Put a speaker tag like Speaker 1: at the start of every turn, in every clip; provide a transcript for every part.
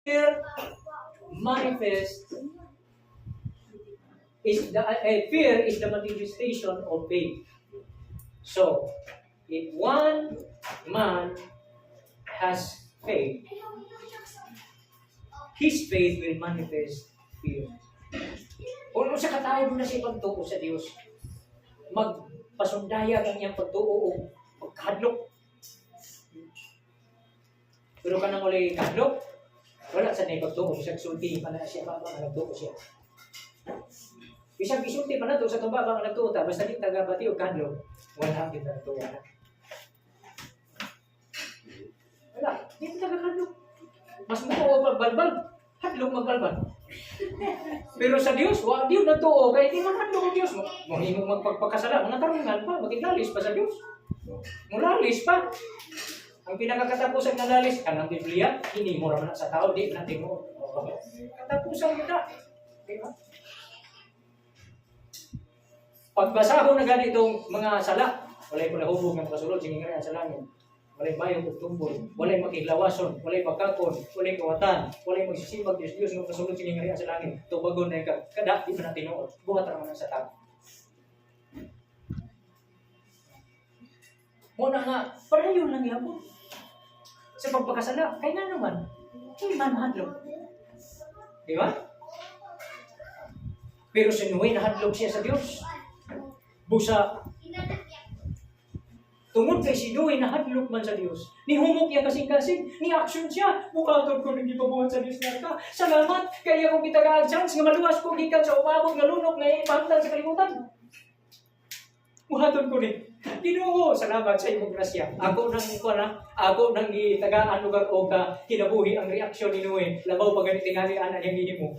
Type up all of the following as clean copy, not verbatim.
Speaker 1: Fear manifest is the fear is the manifestation of faith. So, if one man has faith, his faith will manifest fear. Kung sa katao na siya pagtuo sa Diyos, magpasundaya ang iyang pagtuo o pagkadlok. Pero ka nang ulit kadlok, wala sa na'y pagtuo. Isang sulti pa na siya, baba nga nagtuo siya. Isang isulti pa na to sa tumbaba nga nagtuo ta, basta di taga-bati o kadlok, wala kita nagtuo na. Wala, di taga-kadlok. Mas mo o pagbalbal, hadlok magbalbal. Pero sa Diyos, wala Diyos nagtuo, kaya di man hadlok ang Diyos. Mahimong magpagpakasala, mga tarungan pa, magiglalis pa sa Diyos. Mulalis pa. Ang pinakakatapusan na lalis, kanang Biblia, hindi mo naman sa tao, di natin mo. Katapusan mo na. Diba? Pagbasahon na ganitong mga sala, walay ko nahubog ng kasulod, siningari ang salangin. Walay bayong pagtumbol, walay makilawason, walay pagkakon, walay kawatan, walay magsisibag Diyos ng kasulod, siningari ang salangin. Tubagon na ikaw, kada, di ba natin noon, buhat naman sa tao. Muna nga, para yun lang yapon. Sa pagpakasala, kaya nga naman, hindi man mahadlok. Di ba? Pero sinuwi, nahadlok siya sa Diyos. Busa. Tungod kay sinuwi, nahadlok man sa Diyos. Ni humok niya kasing-kasing, ni action siya. Bukatod ko nang ipabuhat sa Diyos na ka. Salamat, kaya kong kitagaan chance, nga maluwas ko gikan sa umabog, nga lunok, nga ipangtan sa kalimutan. Buhaton ko ni. Ginoo, salamat sa imong grasya. Ako nang gitagaan lugar o ka kinabuhi ang reaksyon ni Noe. Labaw pa ganit tingali ana yang hinimo.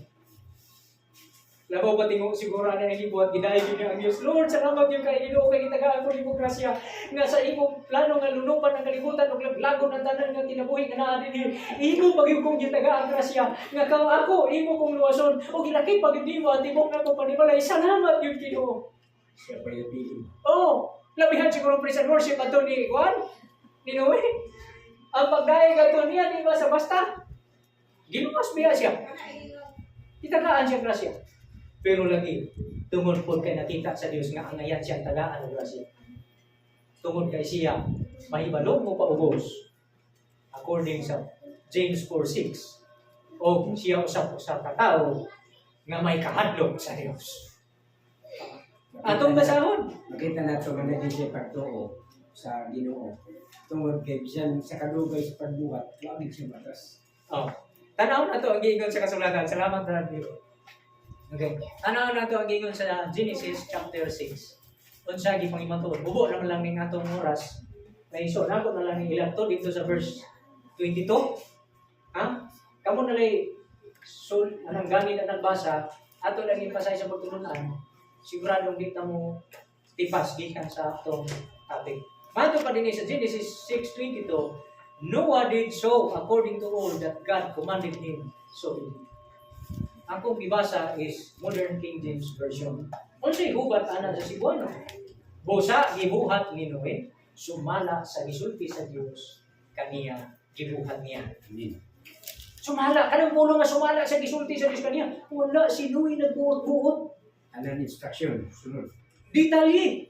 Speaker 1: Labaw pa tingo siguro ana yang buhat gidayon niya ang Dios. Lord, salamat gyud kay Ginoo kay gitagaan ko imong grasya nga sa imong plano nga lunupan ang kalibutan ug lagon ang tanan nga kinabuhi nga naa dinhi. Imo pagyud kong gitagaan grasya nga ako imo kong luwason ug gilaki pagid nimo at imong nako panimalay. Salamat gyud Ginoo.
Speaker 2: Siya pa yung piling.
Speaker 1: Oh, labihan siguro praise and worship ato ni Juan, ni Noe. Ang pagdaig ato niya, di ba sa basta? Ginumas biya siya. Itagaan siya grasya. Pero lagi, tungod po kay nakita sa Diyos nga angayan siya tagaan ng grasya. Tungod kay siya, mahibalo mo paubos. According sa James 4:6. O siya usap-usap ka tao nga may kahadlok sa Diyos. Atong basahon.
Speaker 2: Makita nato nga naging siya pagtuo sa Ginoo. Tungod kay bisan sa kadugay sa pagbuhat, wala din siya batas.
Speaker 1: Oh. Tanaw na to ang giingon sa kasulatan. Salamat na lang dito. Okay. Tanaw na to ang giingon sa Genesis chapter 6. Unsa gi pangimatod. Bubo naman lang ning atong oras. May iso na ko na lang ilang to dito sa verse 22. Ha? Kamo na lay anang gamit at nagbasa ato lang ipasay sa pagtulunan. Siguradong di na mo tipas gikan sa atong topic. Mato pa din sa Genesis 6:22, Noah did so according to all that God commanded him, so he did. Ang kong ibasa is Modern King James Version. Unsay hubat ana sa Cebuano? Busa gibuhat ni Noe, sumala sa gisulti sa Dios kaniya gibuhat niya.
Speaker 2: Amen.
Speaker 1: Sumala kanang pulo nga sumala sa gisulti sa Dios kaniya. Wala si Noe nagbuot-buot.
Speaker 2: Anong instruction? Sunod.
Speaker 1: Detalye.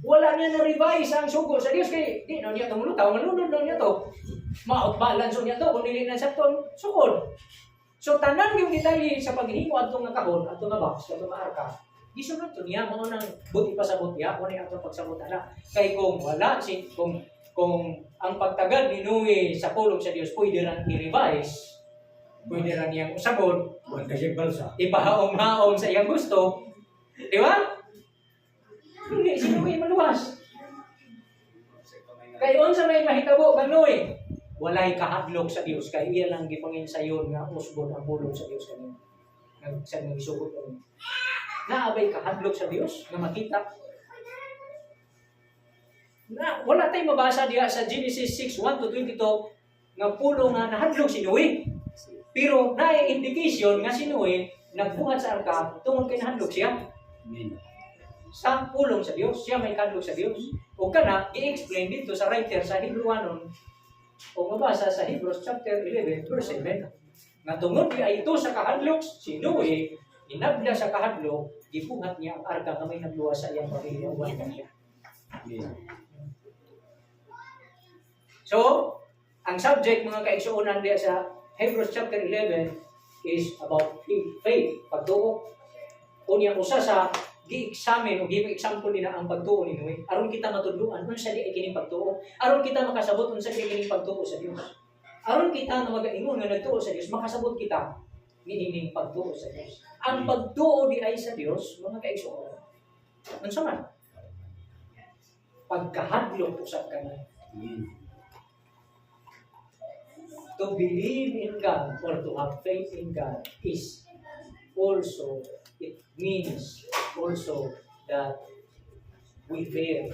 Speaker 1: Wala niya na-revise ang sugo sa Diyos kay di na niya itong lutaw, malunod na niya ito. Maot-balance niya ito kung nilinan sa itong sugod. So, tanan yung detalye sa paghingo at itong nakahon, at itong box, at itong arka. Gisunod ito niya, mga nang buti pa sa buti, kung niya itong pagsabutan na. Kay kung wala, kung ang pagtagad ni Noe sa pulong sa Diyos, pwede rin i-revise, pwede rin niyang usabon,
Speaker 2: Buwan kasi balsa.
Speaker 1: ipahaong-haong sa iyang gusto. Di ba? Hindi, sino may maluwas? Kayon sa may mahitabo, ganoy. Walay kahadlok sa Dios kay iya lang gipangin sayon nga usbon ang pulong sa Dios kanina. Sa mga isugot ko. Naabay kahadlok sa Dios nga makita. Na wala tayong mabasa diha sa Genesis 6:1-22 nga pulong nga nahadlok si Noe. Pero naay indication nga si Noe nagbuhat sa arka tungod kay nahadlok siya.
Speaker 2: Amen.
Speaker 1: Sa pulong sa Dios, siya may kadlok sa Dios. O kana i-explain dito sa writer sa Hebrewanon O mabasa sa Hebrews chapter 11, verse 7, nga tungod ay ito sa kahadlok, si Noe, inabla sa kahadlok, gibuhat niya ang arka na may nagluwa sa iyang pamilya, uwan niya. So, ang subject mga kaigsuonan diya sa Hebrews chapter 11 is about faith, pagtuo. Unya usa sa gi-examine o gi-example nila ang pagtuo ni Noe. Aron kita matudloan unsa di ay kining pagtuo. Aron kita makasabot unsa di kining pagtuo sa Dios. Aron kita na magaingon nga nagtuo sa Dios, makasabot kita niining pagtuo sa Dios. Ang pagtuo di ay sa Dios, mga kaigsuonan. Unsa man? Pagkahadlok usab kanay. To believe in God or to have faith in God is also, it means also that we bear